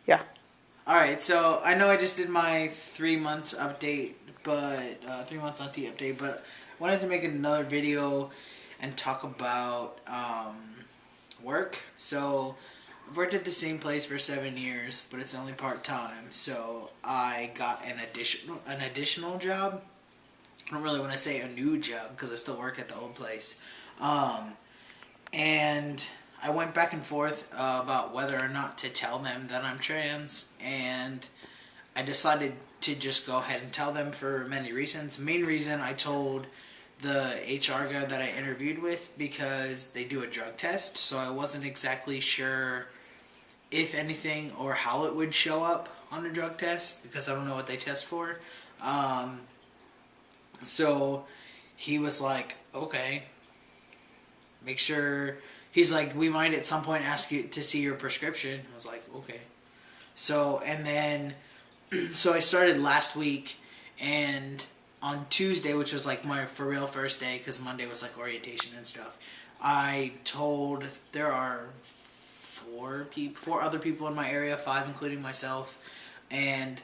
Yeah. Alright, so I know I just did my 3 months update, but 3 months update, but wanted to make another video and talk about work. So I've worked at the same place for 7 years, but it's only part time. So I got an additional job. I don't really want to say a new job because I still work at the old place. Um, and I went back and forth about whether or not to tell them that I'm trans, and I decided to just go ahead and tell them for many reasons. Main reason, I told the HR guy that I interviewed with because they do a drug test, so I wasn't exactly sure if anything or how it would show up on a drug test because I don't know what they test for. Um, so he was like, okay, make sure. He's like, we might at some point ask you to see your prescription. I was like, okay. So, and then, so I started last week, and on Tuesday, which was like my for real first day, because Monday was like orientation and stuff, I told there are four other people in my area, five including myself, and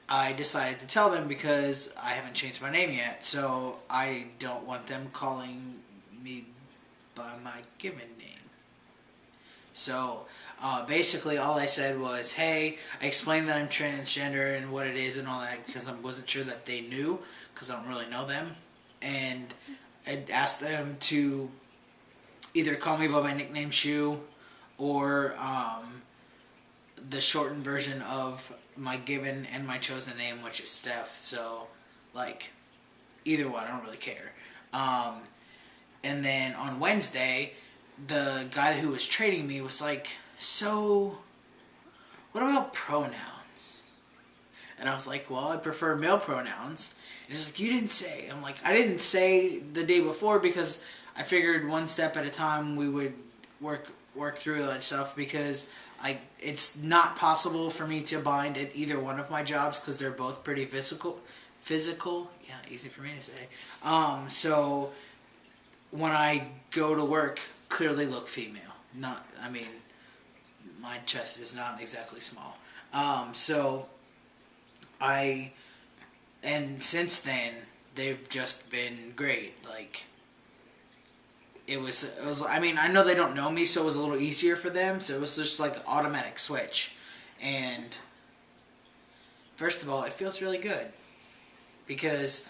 I decided to tell them because I haven't changed my name yet, so I don't want them calling me by my given name. So basically, all I said was, "Hey," I explained that I'm transgender and what it is and all that because I wasn't sure that they knew because I don't really know them, and I asked them to either call me by my nickname Shu or the shortened version of my given and my chosen name, which is Steph. So, like, either one, I don't really care. Um, and then on Wednesday, the guy who was trading me was like, "So, what about pronouns?" And I was like, "Well, I prefer male pronouns." And he's like, "You didn't say." I'm like, "I didn't say the day before because I figured one step at a time we would work through that stuff because it's not possible for me to bind at either one of my jobs because they're both pretty physical. Yeah, easy for me to say. So when I go to work, clearly look female. Not, I mean, my chest is not exactly small. So I, and since then, they've just been great. Like, I mean, I know they don't know me, so it was a little easier for them, so it was just like an automatic switch. And, first of all, it feels really good. Because,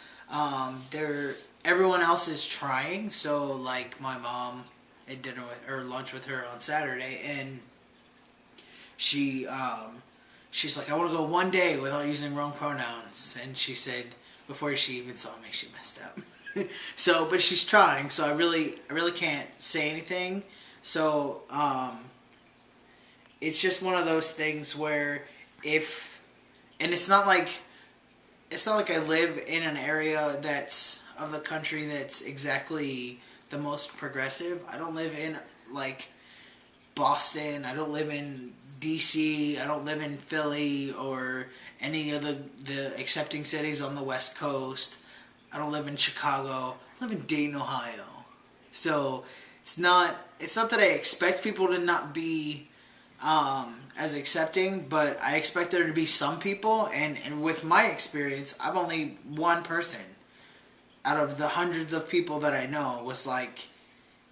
everyone else is trying, so, like, my mom had dinner with, or lunch with her on Saturday, and she, she's like, "I want to go one day without using wrong pronouns," and she said, before she even saw me, she messed up. So, but she's trying, so I really can't say anything. So, it's just one of those things where if, and it's not like I live in an area that's of the country that's exactly the most progressive. I don't live in like Boston. I don't live in DC. I don't live in Philly or any of the accepting cities on the West Coast. I don't live in Chicago. I live in Dayton, Ohio. So it's not that I expect people to not be as accepting, but I expect there to be some people, and with my experience, I'm only one person out of the hundreds of people that I know was like,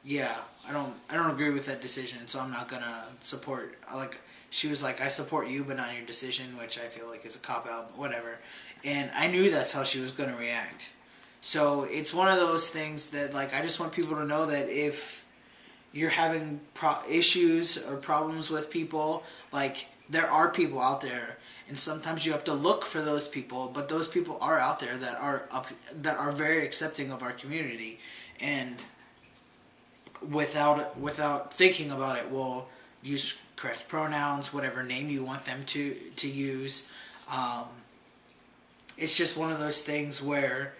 yeah, I don't agree with that decision, so I'm not gonna support. Like, she was like, "I support you, but not your decision," which I feel like is a cop out, but whatever. And I knew that's how she was gonna react. So it's one of those things that, like, I just want people to know that if you're having issues or problems with people, like, there are people out there, and sometimes you have to look for those people, but those people are out there that are very accepting of our community, and without thinking about it, will use correct pronouns, whatever name you want them to use. Um, it's just one of those things where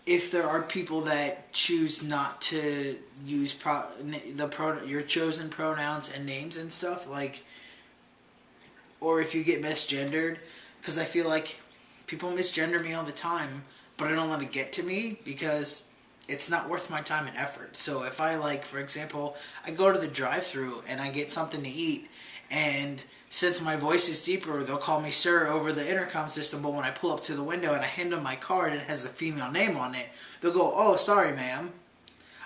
if there are people that choose not to use your chosen pronouns and names and stuff, like, or if you get misgendered, because I feel like people misgender me all the time, but I don't let it get to me because it's not worth my time and effort. So if I, like, for example, I go to the drive-thru and I get something to eat, and since my voice is deeper, they'll call me sir over the intercom system, but when I pull up to the window and I hand them my card and it has a female name on it, they'll go, "Oh, sorry, ma'am."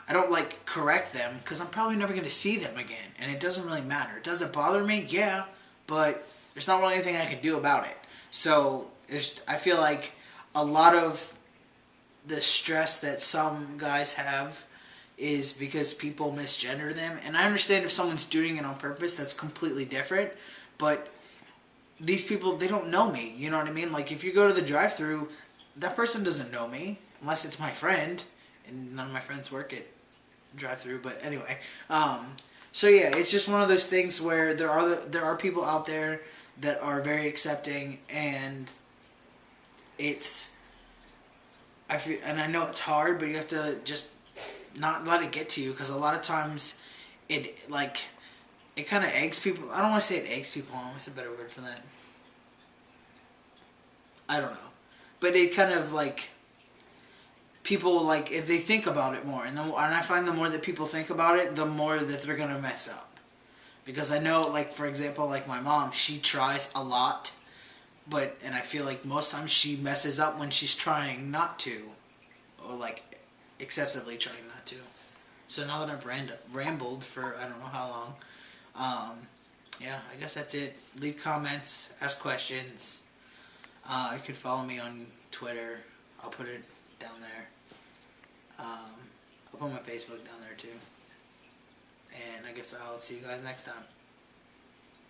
I don't, like, correct them because I'm probably never going to see them again, and it doesn't really matter. Does it bother me? Yeah, but there's not really anything I can do about it. So I feel like a lot of the stress that some guys have is because people misgender them. And I understand if someone's doing it on purpose, that's completely different. But these people, they don't know me. You know what I mean? Like, if you go to the drive-thru, that person doesn't know me unless it's my friend. And none of my friends work at drive-thru. But anyway, so yeah, it's just one of those things where there are people out there that are very accepting, and I know it's hard, but you have to just not let it get to you, because a lot of times it kind of eggs people. I don't want to say it eggs people on. What's a better word for that? I don't know, but it kind of, like, people, like, if they think about it more, and I find the more that people think about it, the more that they're gonna mess up. Because I know, like, for example, like my mom, she tries a lot, and I feel like most times she messes up when she's trying not to, or, like, excessively trying not to. So now that I've rambled for I don't know how long, yeah, I guess that's it. Leave comments, ask questions. You can follow me on Twitter. I'll put it down there. I'll put my Facebook down there too. And I guess I'll see you guys next time.